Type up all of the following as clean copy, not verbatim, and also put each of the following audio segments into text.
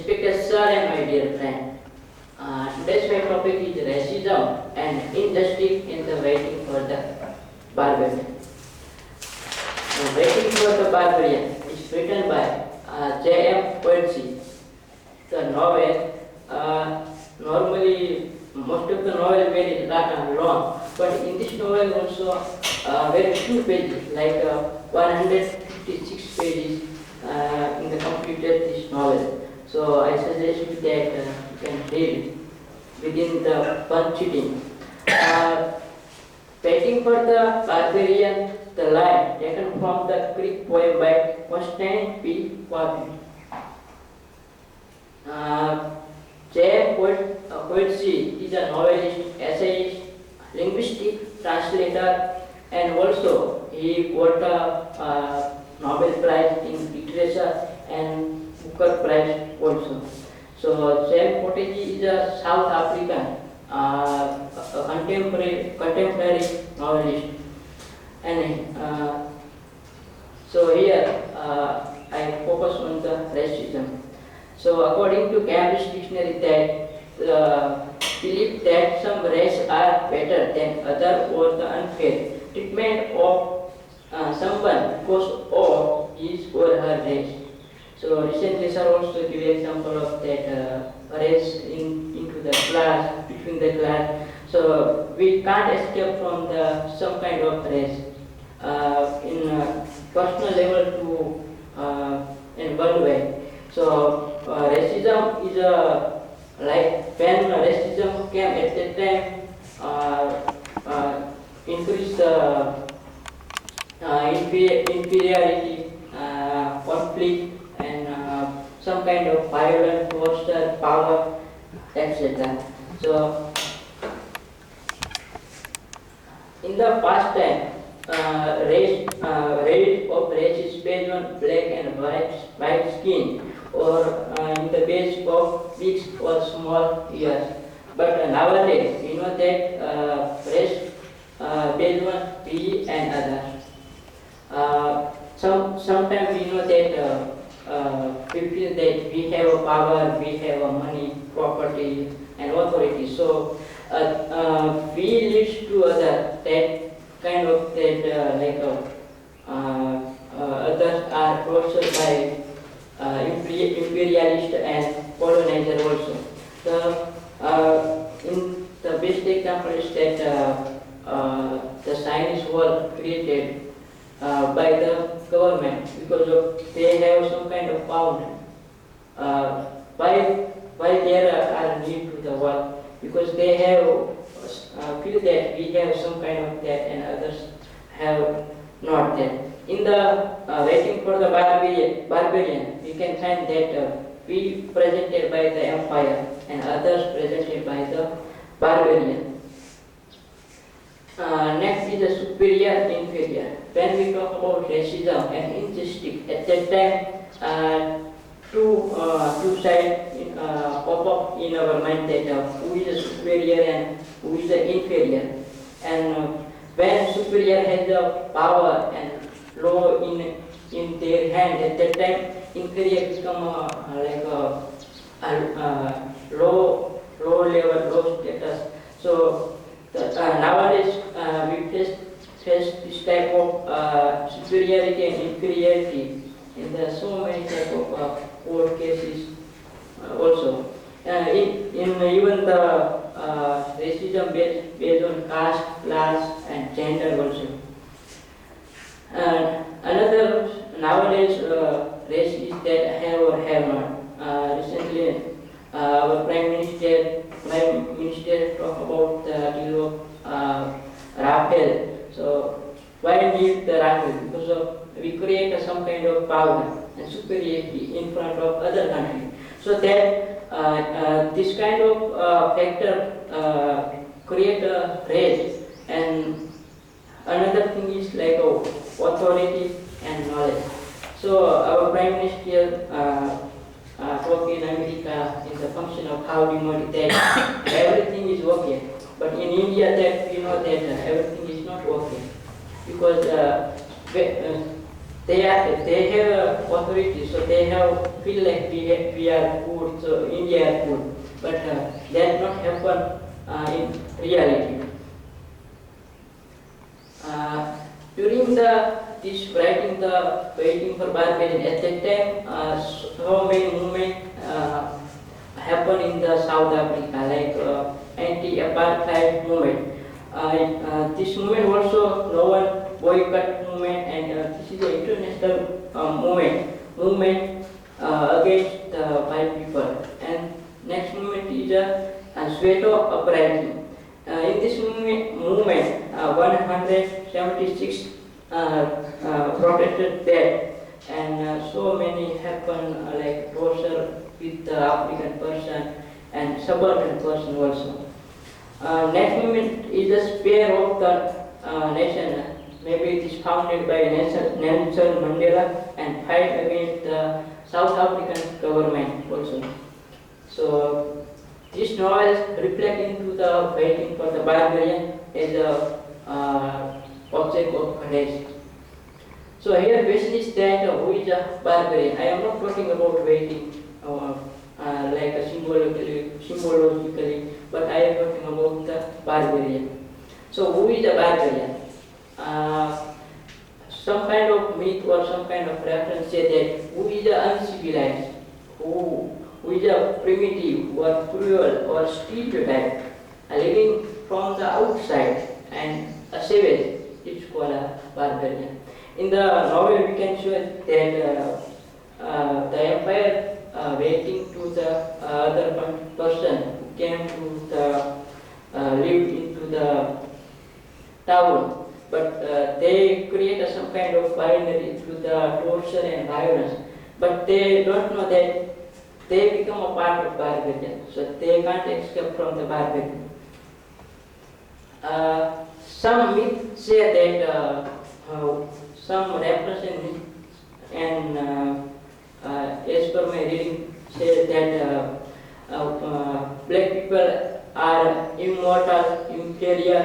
Respected sir and my dear friend, today's my topic is racism and injustice in the waiting for the Barbarian. Waiting for the Barbarian is written by J.M. Poetry. The novel, normally most of the novel very long, but in this novel also very few pages, like 156 pages in the completed this novel. So I suggest you that you can read within the one sitting. Waiting for the Barbarian, the line taken from the Greek poem by Constantine P. Wapin. Poetry is a novelist, essayist, linguistic translator, and also he got a Nobel Prize in Literature and Booker Prize also. So Sam Potegi is a South African a contemporary novelist, and so here I focus on the racism. So according to Cambridge Dictionary, that belief that some races are better than other or the unfair treatment of someone because of his or her race. So recently, sir also give example of that race into the class, between the class. So we can't escape from the some kind of race in personal level to in one way. So racism is like when racism came at that time, increased the inferiority, conflict, and some kind of violence towards the power, etc. So in the past time, rate of race is based on black and white skin, or in the base of big or small ears. But nowadays, we know that race based on we and others. Sometimes we know that we feel that we have a power, we have a money, property, and authority. So we lead to other that kind of that others are tortured by imperialist and colonizer also. In the best example is that the Chinese wall created by the government because of they have some kind of power. Why there are need to the world? Because they have feel that we have some kind of that and others have not that. In the waiting for the barbarian, we can find that we presented by the empire and others presented by the barbarian. Next is the superior inferior. When we talk about racism and injustice, at that time, two sides pop up in our mind that who is the superior and who is the inferior. And when superior has the power and law in their hand, at that time inferior become like a low level, low status. So nowadays we face this type of superiority and inferiority in the so many type of court cases also. In even the racism based on caste, class, and gender also. Another nowadays race is that have or have not. Recently, our Prime Minister talked about the deal of Rafael. So why need the Rafael? Because of we create some kind of power and superiority in front of other countries. So that this kind of factor create a race. And another thing is like authority and knowledge. So our Prime Minister talk in America in the function of how that everything is okay. But in India that we know that everything is not okay. Because they have authority, so they have feel like we are poor, so India are poor, but that not happen in reality. During this writing the waiting for Barbarian, at that time so many movements happen in the South Africa, like anti-apartheid movement. This movement also known boycott movement, and this is an international movement against the white people. And next movement is a Sweater uprising. In this movement 176 protested dead, and so many happen like torture with the African person and subaltern person also. Next movement is the spear of the nation. Maybe it is founded by Nelson Mandela and fight against the South African government also. So these novels reflect into the waiting for the Barbarian as a object of courage. So here question is that who is a barbarian? I am not talking about waiting like a symbologically, but I am talking about the barbarian. So who is a barbarian? Some kind of myth or some kind of reference say that who is the uncivilized, who is a primitive or cruel or stereotype, living from the outside and a savage. It's called a barbarian. In the novel, we can show that the empire waiting to the other person who came to the live into the town, but they create some kind of binary through the torture and violence. But they don't know that they become a part of barbarian, so they can't escape from the barbarian. Some myths say that some reference and as per my reading say that black people are immortal, inferior,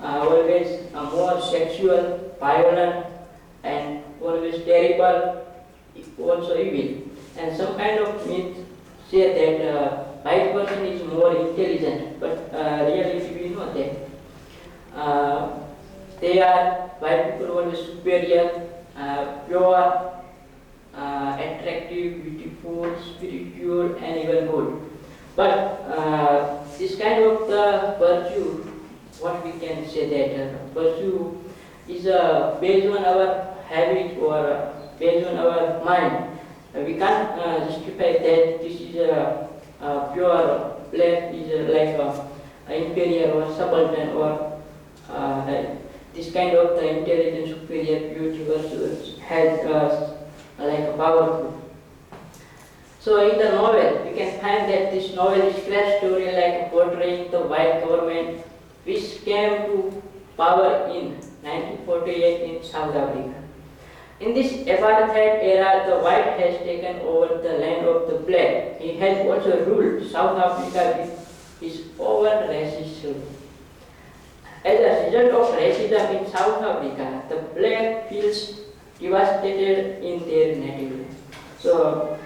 always more sexual, violent, and always terrible, also evil. And some kind of myth say that white person is more intelligent, but reality we know that they are white people always superior, pure, attractive, beautiful, spiritual, and even good. But this kind of the virtue, what we can say that virtue is based on our habit or based on our mind. We can't justify that this is a pure black is like a inferior or subaltern or this kind of the intelligence superior beauty versus has like a powerful. So in the novel, we can find that this novel is crash story like portraying the white government which came to power in 1948 in South Africa. In this apartheid era, the white has taken over the land of the black. He has also ruled South Africa with his own racism. As a result of racism in South Africa, the black feels devastated in their native land. So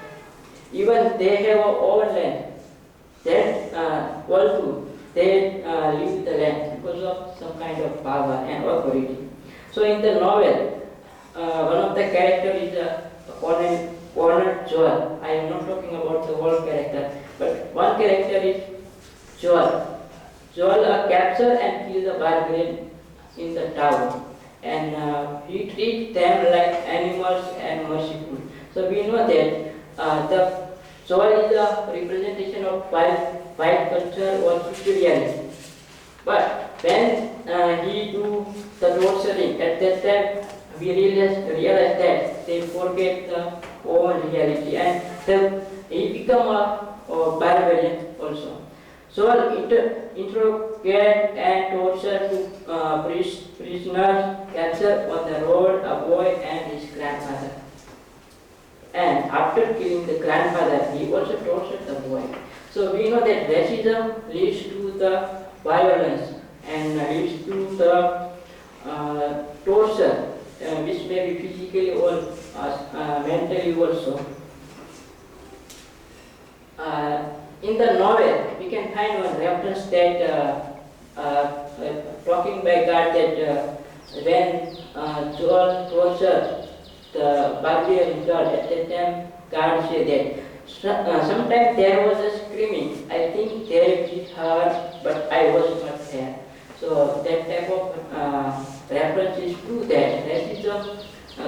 even they have a own land, that also they leave the land because of some kind of power and authority. So in the novel, one of the characters is Colonel Joel. I am not talking about the whole character, but one character is Joel. Joel captures and kills the barbarian in the town, and he treats them like animals and merciful. So we know that the Joel is a representation of white culture or superiority. But when he do the torturing, at that time we realize that they forget the own reality, and he become a barbarian also. So interrogate and torture to prisoners, capture on the road a boy and his grandfather. And after killing the grandfather, he also tortured the boy. So we know that racism leads to the violence and leads to the torture, which may be physically or mentally also. in the novel, we can find one reference that talking by God that when Joel tortured the Barbarian God, at that time God said that sometimes there was a screaming. I think there it heard, but I was not there. So that type of reference is true that racism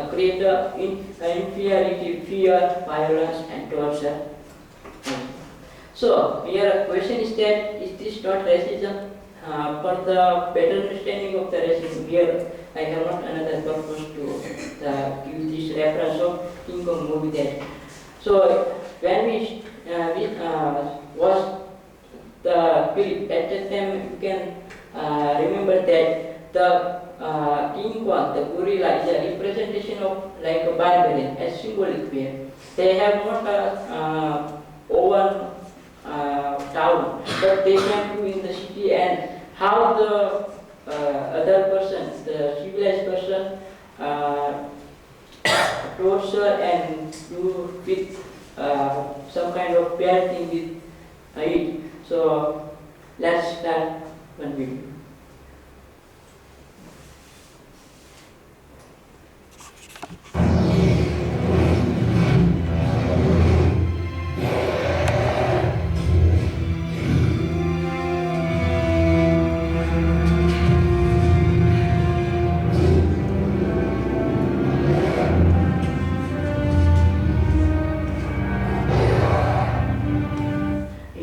creates inferiority, fear, violence, and torture. So here question is that is this not racism? For the better understanding of the racism, here I have not another purpose to give this reference of King Kong movie that. So when we watch the clip at that time, you can remember that the King Kong, the gorilla, is a representation of like a barbarian, a symbolic way. They have not a own town, but they can do in the city, and how the other person, the civilized person, torture and do with some kind of bad thing with it. So let's start one video.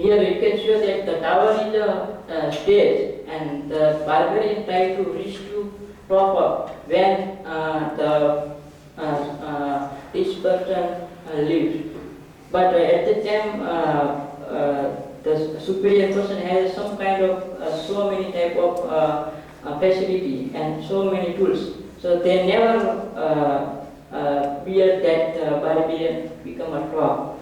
Here you can show that the tower is a stage, and the barbarian try to reach to top up when this person leaves. But at the time, the superior person has some kind of so many type of facility and so many tools. So they never fear that barbarian become a top.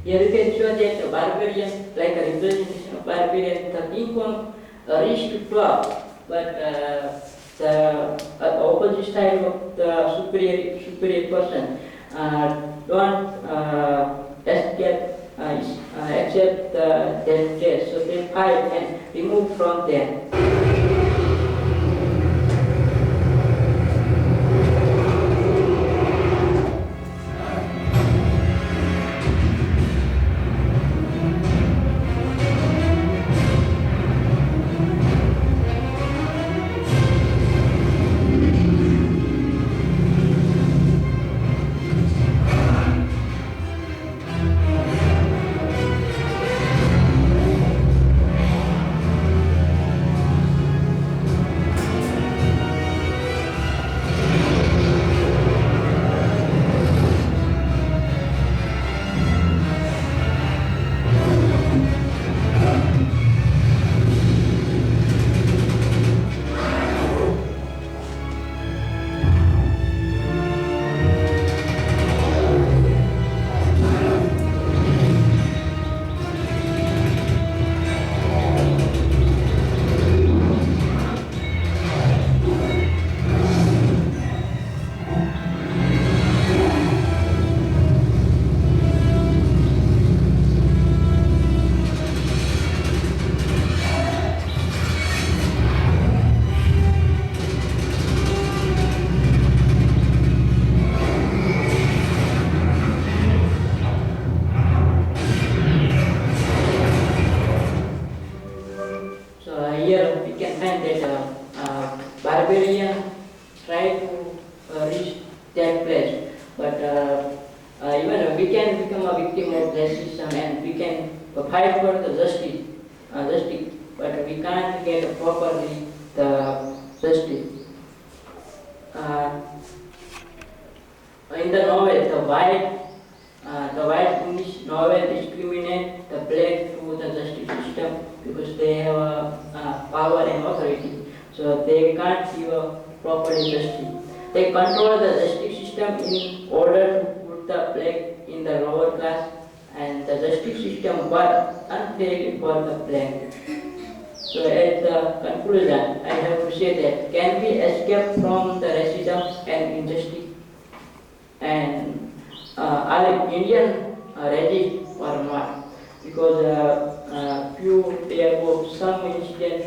Here you can show that the barbarian, like a representation of barbarian, the King Kong reached to top, but the opposite side of the superior person don't accept their death, so they fight and remove from them. can become a victim of that system and we can fight for the justice, but we can't get properly the justice. In the novel, the white English novel discriminate the black through the justice system because they have power and authority, so they can't give a proper justice. They control the justice system in order to put the black in the lower class, and the justice system works unfairly for the black. So at the conclusion, I have to say that can we escape from the racism and injustice? And are Indian ready or not? Because few days ago, some incident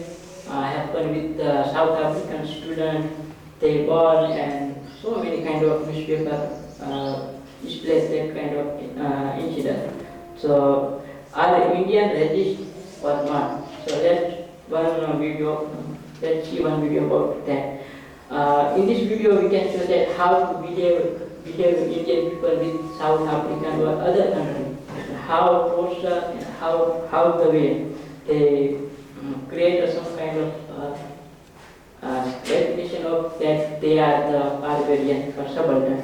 happened with the South African student. They born and so many kind of newspaper displays that kind of incident. So are Indian ready or not? So let's see one video about that. In this video, we can show that how to behave Indian people with South African or other country, how posture and how the way they create some kind of recognition of that they are the barbarian or subaltern.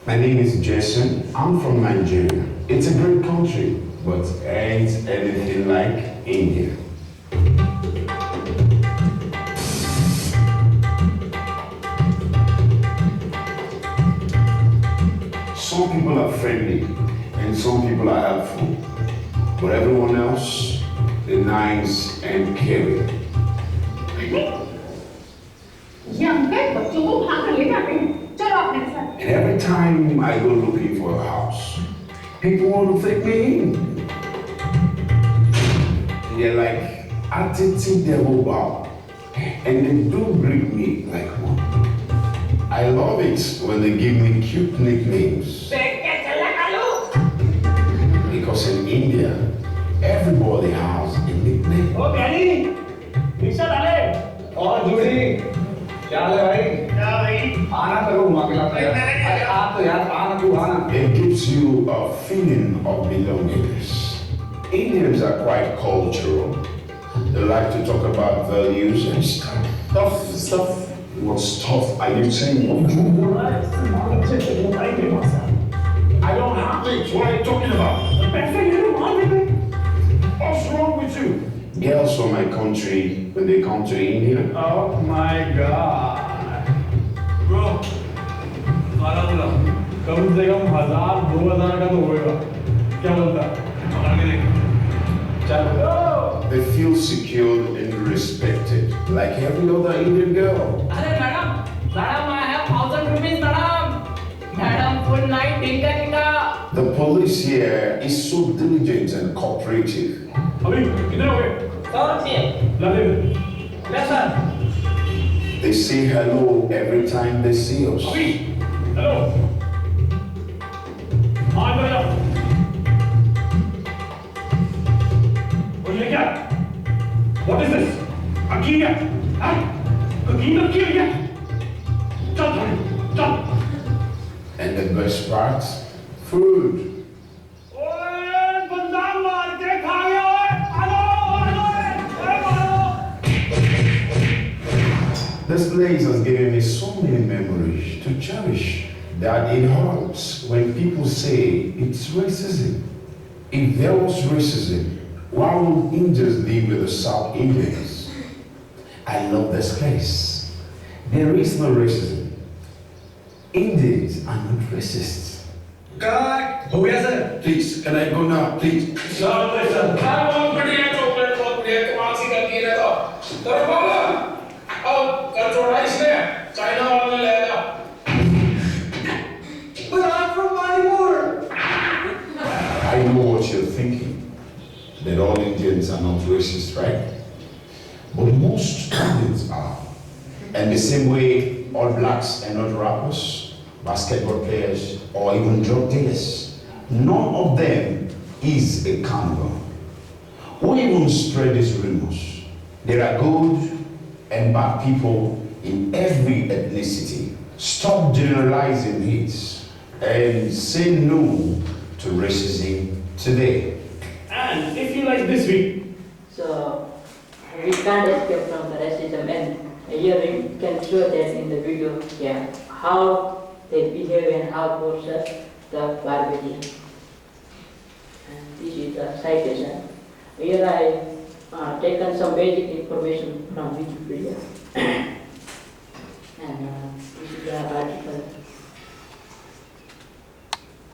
My name is Jason. I'm from Nigeria. It's a great country, but ain't anything like India. Some people are friendly and some people are helpful, but everyone else is nice and caring. And every time I go looking for a house, people want to take me in. They're like attitude devil bow, and they do greet me like one. I love it when they give me cute nicknames. Because in India, everybody has a nickname. Oh, Daddy! Nisha Dale! Oh, Judy! It gives you a feeling of belongingness. Indians are quite cultural. They like to talk about values and stuff. Stuff? What stuff are you saying? I don't have it. What are you talking about? What's wrong with you? Girls from my country, when they come to India. Oh my God. Bro, कम से कम 1000-2000 का तो होएगा क्या बोलता है They feel secured and respected like every other Indian girl. अरे madam I have 1000 rupees madam full night टिंका The police here is so diligent and cooperative. अभी किधर हो गए Yes, sir. They say hello every time they see us. Hello. What is this? Akira? And the best part, food. This place has given me so many memories to cherish that it hurts when people say it's racism. If there was racism, why would Indians live with the South Indians? I love this place. There is no racism. Indians are not racists. God, oh yes sir. Please, can I go now, please? But I'm from Manipur. I know what you're thinking, that all Indians are not racist, right? But most Indians are. And the same way all blacks are not rappers, basketball players, or even drug dealers. None of them is a cannibal. Who even spread these rumors There are good and bad people in every ethnicity. Stop generalizing it and say no to racism today. And if you like this week, So we can't escape from the racism, and here we can show that in the video, yeah, how they behave and how portray the Barbarian. And this is the citation. Here I taken some basic information from Wikipedia, and this is the article.